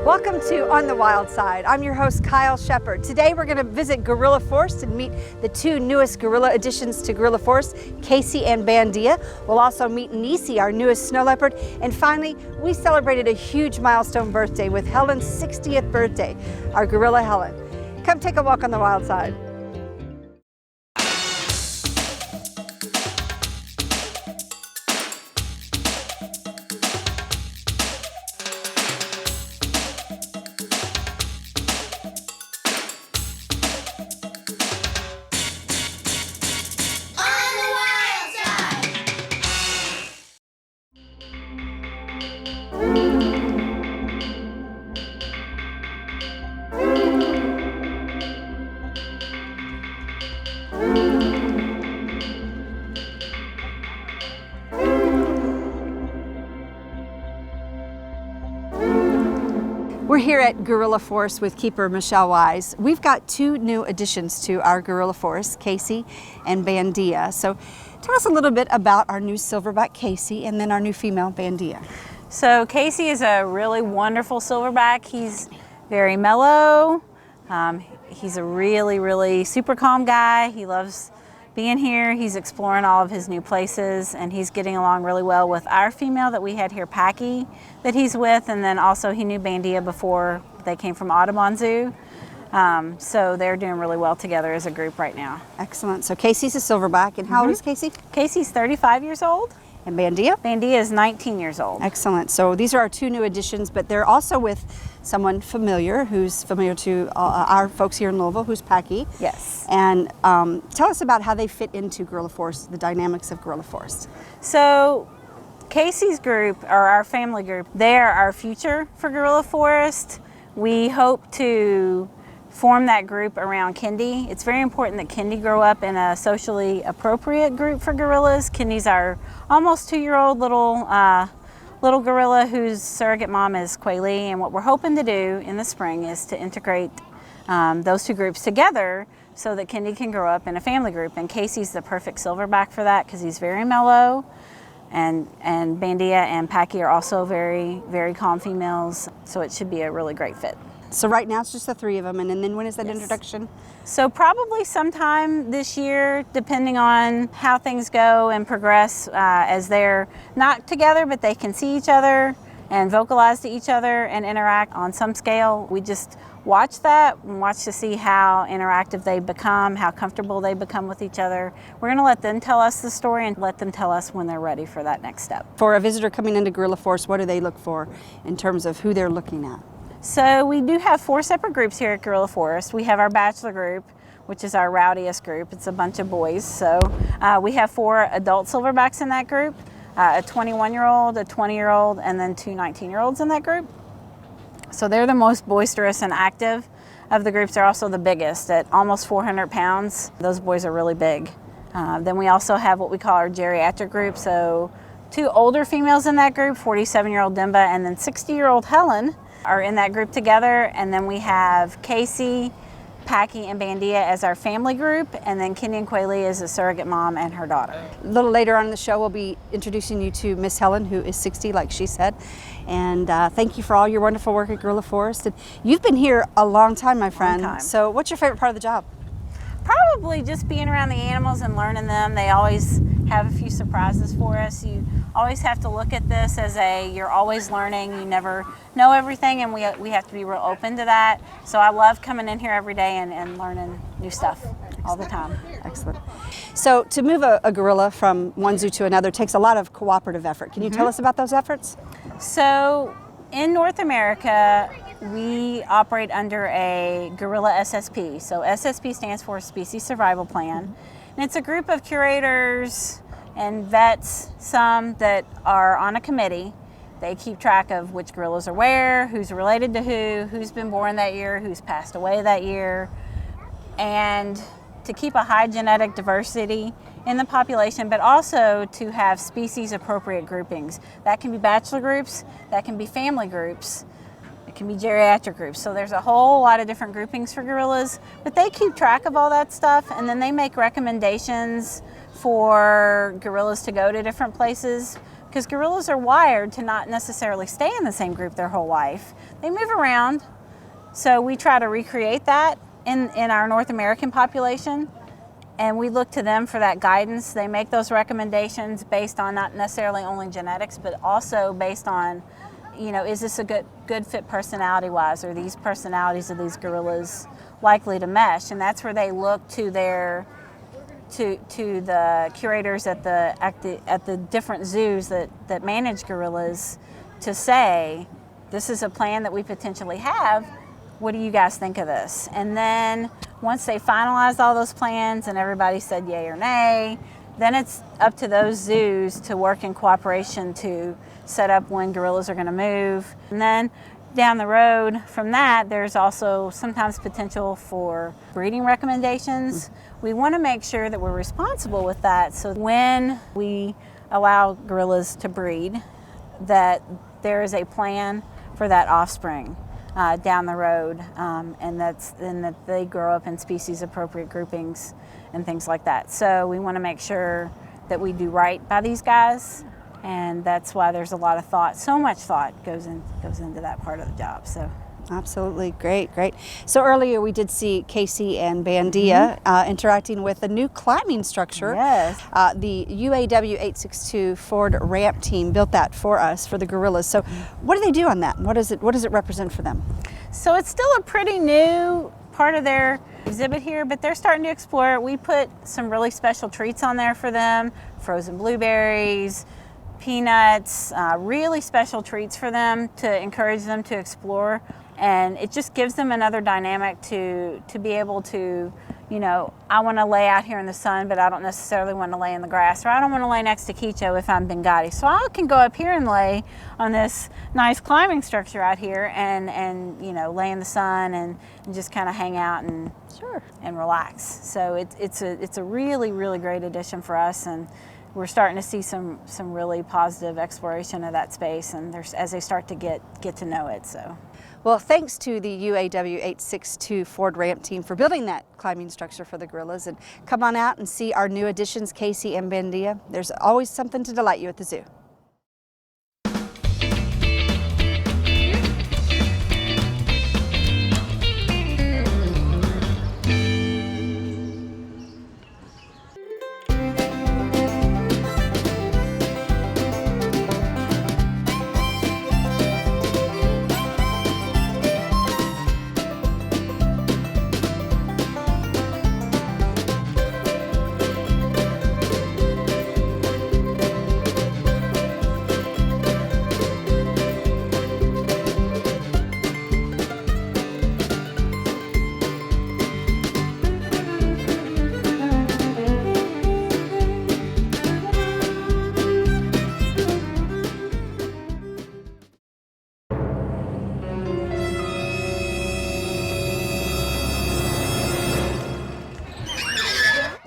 Welcome to On the Wild Side. I'm your host, Kyle Shepard. Today we're going to visit Gorilla Forest and meet the two newest gorilla additions to Gorilla Forest, Casey and Bandia. We'll also meet NeeCee, our newest snow leopard. And finally, we celebrated a huge milestone birthday with Helen's 60th birthday, our gorilla Helen. Come take a walk on the wild side. We're here at Gorilla Forest with keeper Michelle Wise. We've got two new additions to our Gorilla Forest, Casey and Bandia. So tell us a little bit about our new silverback Casey and then our new female Bandia. So Casey is a really wonderful silverback. He's very mellow. He's a really super calm guy. He loves being here. He's exploring all of his new places, and he's getting along really well with our female that we had here, Packy, that he's with, and then also he knew Bandia before they came from Audubon Zoo. So they're doing really well together as a group right now. Excellent. So Casey's a silverback, and how old is Casey? Casey's 35 years old. And Bandia? Bandia is 19 years old. Excellent. So these are our two new additions, but they're also with someone familiar, who's familiar to our folks here in Louisville, who's Packy. Yes. And tell us about how they fit into Gorilla Forest, the dynamics of Gorilla Forest. So Casey's group, or our family group, they are our future for Gorilla Forest. We hope to form that group around Kendi. It's very important that Kendi grow up in a socially appropriate group for gorillas. Kendi's our almost 2-year-old little gorilla whose surrogate mom is Quaylee, and what we're hoping to do in the spring is to integrate those two groups together so that Kendi can grow up in a family group. And Casey's the perfect silverback for that because he's very mellow, and Bandia and Packy are also very calm females, so it should be a really great fit. So right now it's just the three of them, and then when is that introduction? So probably sometime this year, depending on how things go and progress, as they're not together, but they can see each other and vocalize to each other and interact on some scale. We just watch that and watch to see how interactive they become, how comfortable they become with each other. We're going to let them tell us the story and let them tell us when they're ready for that next step. For a visitor coming into Gorilla Forest, what do they look for in terms of who they're looking at? So we do have 4 separate groups here at Gorilla Forest. We have our bachelor group, which is our rowdiest group. It's a bunch of boys. So we have 4 adult silverbacks in that group, a 21-year-old, a 20-year-old, and then 2 19-year-olds in that group. So they're the most boisterous and active of the groups. They're also the biggest at almost 400 pounds. Those boys are really big. Then we also have what we call our geriatric group. So 2 older females in that group, 47-year-old Dimba and then 60-year-old Helen, are in that group together. And then we have Casey, Packy, and Bandia as our family group, and then Kendi and Quaylee as a surrogate mom and her daughter. A little later on in the show, we'll be introducing you to Miss Helen, who is 60, like she said. And thank you for all your wonderful work at Gorilla Forest. And you've been here a long time, my friend. Long time. So what's your favorite part of the job? Probably just being around the animals and learning them. They always have a few surprises for us. You always have to look at this as you're always learning. You never know everything, and we have to be real open to that. So I love coming in here every day and learning new stuff all the time. Excellent. So to move a gorilla from one zoo to another takes a lot of cooperative effort. Can you tell us about those efforts? So in North America, we operate under a gorilla SSP. So SSP stands for Species Survival Plan. And it's a group of curators and vets, some that are on a committee. They keep track of which gorillas are where, who's related to who's been born that year, who's passed away that year, and to keep a high genetic diversity in the population, but also to have species appropriate groupings. That can be bachelor groups, that can be family groups, it can be geriatric groups. So there's a whole lot of different groupings for gorillas, but they keep track of all that stuff, and then they make recommendations for gorillas to go to different places, because gorillas are wired to not necessarily stay in the same group their whole life. They move around. So we try to recreate that in our North American population, and we look to them for that guidance. They make those recommendations based on not necessarily only genetics, but also based on, is this a good fit personality-wise? Are these personalities of these gorillas likely to mesh? And that's where they look to to the curators at the different zoos that manage gorillas to say, this is a plan that we potentially have. What do you guys think of this? And then once they finalized all those plans and everybody said yay or nay, then it's up to those zoos to work in cooperation to set up when gorillas are going to move. And then down the road from that, there's also sometimes potential for breeding recommendations. We want to make sure that we're responsible with that, so when we allow gorillas to breed, that there is a plan for that offspring down the road, and that they grow up in species appropriate groupings and things like that. So we want to make sure that we do right by these guys, and that's why there's a lot of thought. So much thought goes into that part of the job. So. Absolutely, great. So earlier we did see Casey and Bandia interacting with a new climbing structure. Yes. The UAW 862 Ford ramp team built that for us, for the gorillas. So what do they do on that? What does it represent for them? So it's still a pretty new part of their exhibit here, but they're starting to explore it. We put some really special treats on there for them, frozen blueberries, peanuts, really special treats for them to encourage them to explore. And it just gives them another dynamic to be able to, I want to lay out here in the sun, but I don't necessarily want to lay in the grass, or I don't want to lay next to Kicho if I'm Bengati. So I can go up here and lay on this nice climbing structure out here and lay in the sun and just kind of hang out and relax. So it's a really, really great addition for us, and we're starting to see some really positive exploration of that space, and as they start to get to know it. So. Well, thanks to the UAW 862 Ford ramp team for building that climbing structure for the gorillas. And come on out and see our new additions, Casey and Bandia. There's always something to delight you at the zoo.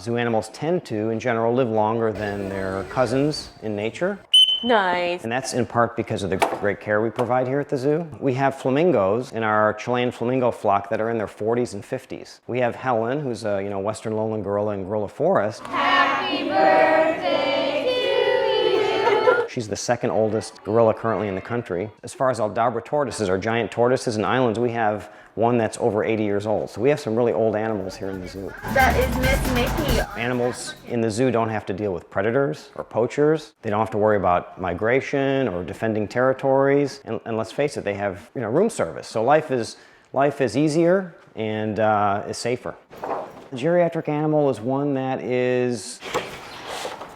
Zoo animals tend to, in general, live longer than their cousins in nature. Nice. And that's in part because of the great care we provide here at the zoo. We have flamingos in our Chilean flamingo flock that are in their 40s and 50s. We have Helen, who's a western lowland gorilla in gorilla forest. Happy birthday to you. She's the second oldest gorilla currently in the country. As far as Aldabra tortoises, our giant tortoises in islands, we have one that's over 80 years old. So we have some really old animals here in the zoo. That is Miss Mickey. Animals in the zoo don't have to deal with predators or poachers. They don't have to worry about migration or defending territories. And let's face it, they have room service. So life is easier and is safer. The geriatric animal is one that is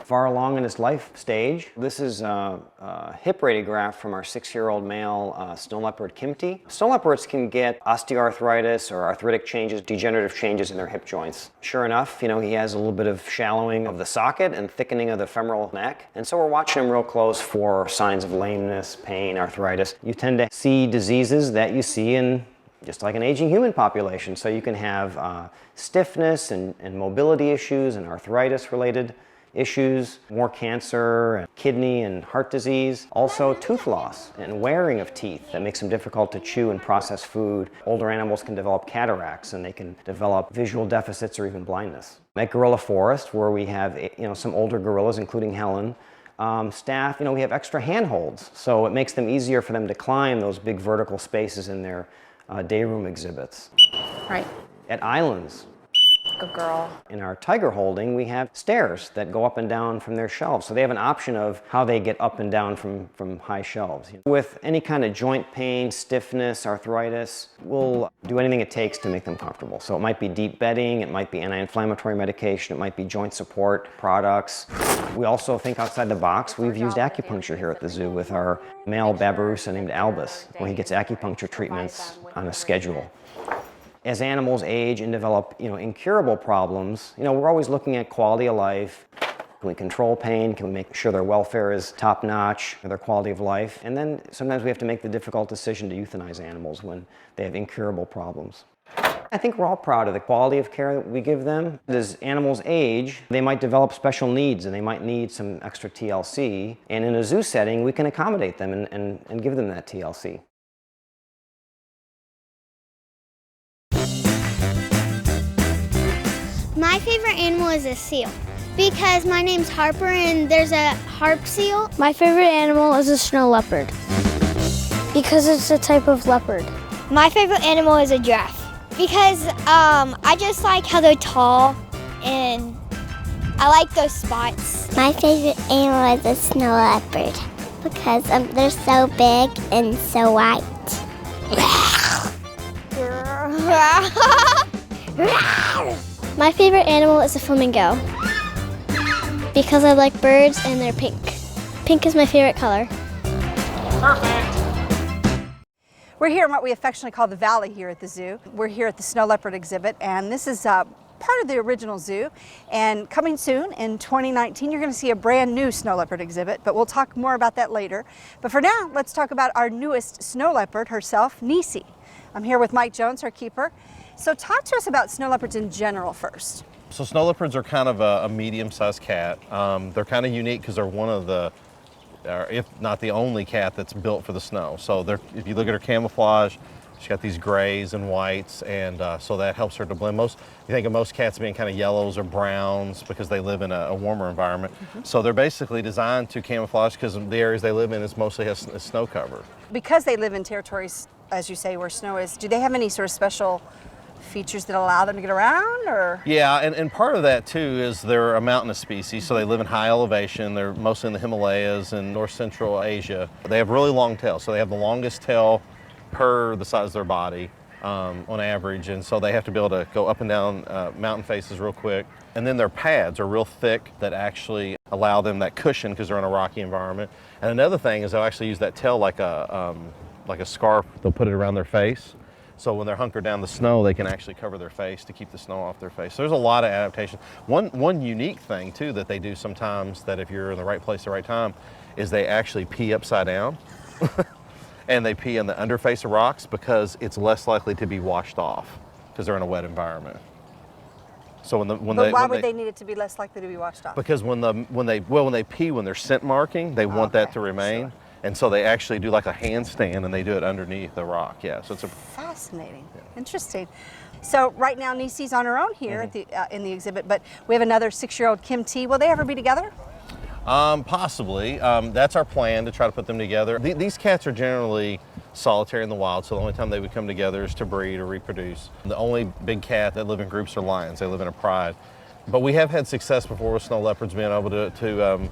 far along in its life stage. This is a hip radiograph from our 6-year-old male snow leopard Kimti. Snow leopards can get osteoarthritis or arthritic changes, degenerative changes in their hip joints. Sure enough, he has a little bit of shallowing of the socket and thickening of the femoral neck. And so we're watching him real close for signs of lameness, pain, arthritis. You tend to see diseases that you see in just like an aging human population. So you can have stiffness and mobility issues and arthritis-related issues, more cancer, and kidney and heart disease, also tooth loss and wearing of teeth that makes them difficult to chew and process food. Older animals can develop cataracts and they can develop visual deficits or even blindness. At Gorilla Forest, where we have some older gorillas, including Helen, Staff, we have extra handholds, so it makes them easier for them to climb those big vertical spaces in their day room exhibits. Right. At islands, Good girl. in our tiger holding, we have stairs that go up and down from their shelves. So they have an option of how they get up and down from high shelves. With any kind of joint pain, stiffness, arthritis, we'll do anything it takes to make them comfortable. So it might be deep bedding, it might be anti-inflammatory medication, it might be joint support products. We also think outside the box. We've used acupuncture here at the zoo with our male babirusa named Albus, when he gets acupuncture treatments on a schedule. As animals age and develop, incurable problems, we're always looking at quality of life. Can we control pain? Can we make sure their welfare is top-notch, their quality of life? And then sometimes we have to make the difficult decision to euthanize animals when they have incurable problems. I think we're all proud of the quality of care that we give them. As animals age, they might develop special needs and they might need some extra TLC. And in a zoo setting, we can accommodate them and give them that TLC. My favorite animal is a seal because my name's Harper and there's a harp seal. My favorite animal is a snow leopard because it's a type of leopard. My favorite animal is a giraffe because I just like how they're tall and I like those spots. My favorite animal is a snow leopard because they're so big and so white. My favorite animal is a flamingo because I like birds and they're pink. Pink is my favorite color. We're here in what we affectionately call the Valley here at the zoo. We're here at the snow leopard exhibit, and this is part of the original zoo. And coming soon in 2019, you're going to see a brand new snow leopard exhibit, but we'll talk more about that later. But for now, let's talk about our newest snow leopard herself, NeeCee. I'm here with Mike Jones, her keeper. So talk to us about snow leopards in general first. So snow leopards are kind of a medium-sized cat. They're kind of unique because they're one of the, if not the only cat that's built for the snow. So if you look at her camouflage, she's got these grays and whites, and so that helps her to blend. You think of most cats being kind of yellows or browns because they live in a warmer environment. So they're basically designed to camouflage because the areas they live in is mostly has snow cover. Because they live in territories, as you say, where snow is, do they have any sort of special features that allow them to get around, or? Yeah, and part of that too is they're a mountainous species, so they live in high elevation. They're mostly in the Himalayas and north central Asia. They have really long tails, so they have the longest tail per the size of their body on average, and so they have to be able to go up and down mountain faces real quick. And then their pads are real thick that actually allow them that cushion because they're in a rocky environment. And another thing is they'll actually use that tail like a scarf. They'll put it around their face. So when they're hunkered down the snow, they can actually cover their face to keep the snow off their face. So there's a lot of adaptation. One unique thing too that they do sometimes, that if you're in the right place at the right time, is they actually pee upside down. And they pee in the underface of rocks because it's less likely to be washed off because they're in a wet environment. So why would they need it to be less likely to be washed off? Because when they pee, when they're scent marking, they want that to remain. Sure. And so they actually do like a handstand and they do it underneath the rock. Yeah, so it's fascinating. Yeah. Interesting. So right now NeeCee's on her own here at in the exhibit, but we have another 6-year-old Kim T. Will they ever be together? Possibly. That's our plan, to try to put them together. These cats are generally solitary in the wild, so the only time they would come together is to breed or reproduce. The only big cat that live in groups are lions. They live in a pride. But we have had success before with snow leopards being able to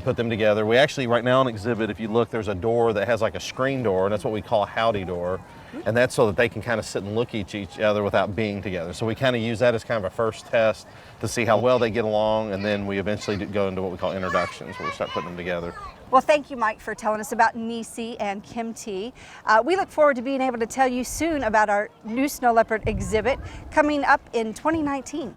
put them together. We actually, right now on exhibit, if you look, there's a door that has like a screen door, and that's what we call a howdy door. And that's so that they can kind of sit and look at each other without being together. So we kind of use that as kind of a first test to see how well they get along, and then we eventually go into what we call introductions, where we start putting them together. Well, thank you, Mike, for telling us about NeeCee and Kim T. We look forward to being able to tell you soon about our new snow leopard exhibit coming up in 2019.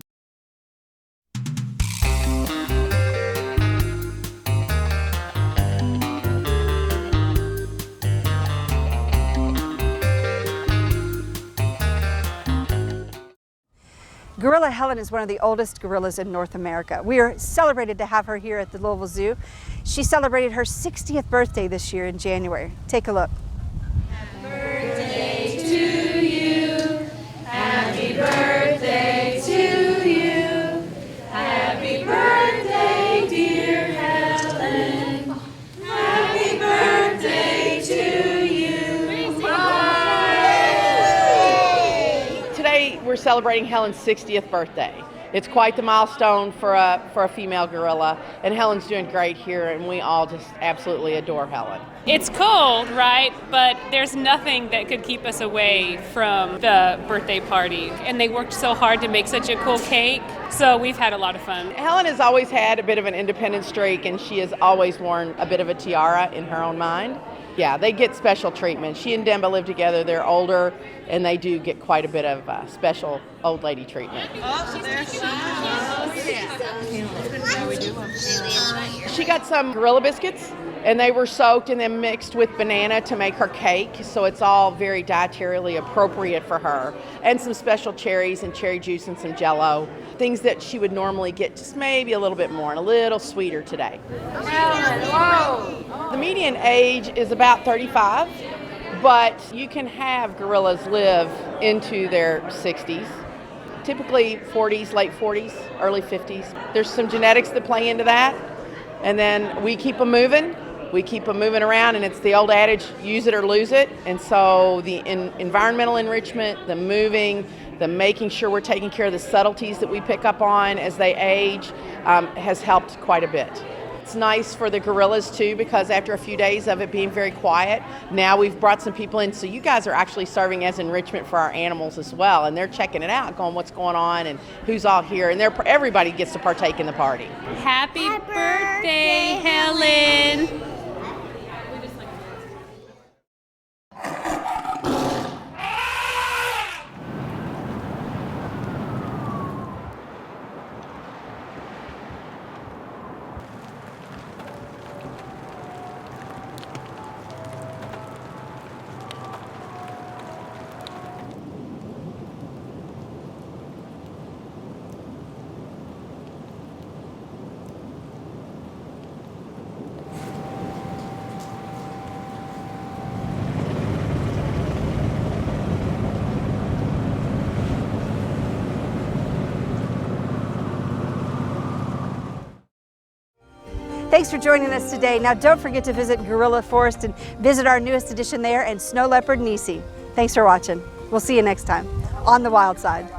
Gorilla Helen is one of the oldest gorillas in North America. We are celebrated to have her here at the Louisville Zoo. She celebrated her 60th birthday this year in January. Take a look. Happy birthday to you. Happy birthday to you. Happy birthday, dear Helen. celebrating Helen's 60th birthday. It's quite the milestone for a female gorilla, and Helen's doing great here, and we all just absolutely adore Helen. It's cold, right? But there's nothing that could keep us away from the birthday party. And they worked so hard to make such a cool cake, so we've had a lot of fun. Helen has always had a bit of an independent streak, and she has always worn a bit of a tiara in her own mind. Yeah, they get special treatment. She and Demba live together. They're older, and they do get quite a bit of special old lady treatment. She got some gorilla biscuits, and they were soaked and then mixed with banana to make her cake, so it's all very dietarily appropriate for her. And some special cherries and cherry juice and some Jell-O, things that she would normally get just maybe a little bit more and a little sweeter today. The median age is about 35, but you can have gorillas live into their 60s. Typically 40s, late 40s, early 50s. There's some genetics that play into that, and then we keep them moving. We keep them moving around, and it's the old adage, use it or lose it. And so the environmental enrichment, the moving, the making sure we're taking care of the subtleties that we pick up on as they age has helped quite a bit. It's nice for the gorillas too, because after a few days of it being very quiet, now we've brought some people in, so you guys are actually serving as enrichment for our animals as well, and they're checking it out, going what's going on and who's all here, and everybody gets to partake in the party. Happy birthday, Helen! Thanks for joining us today. Now don't forget to visit Gorilla Forest and visit our newest addition there and snow leopard NeeCee. Thanks for watching. We'll see you next time on the wild side.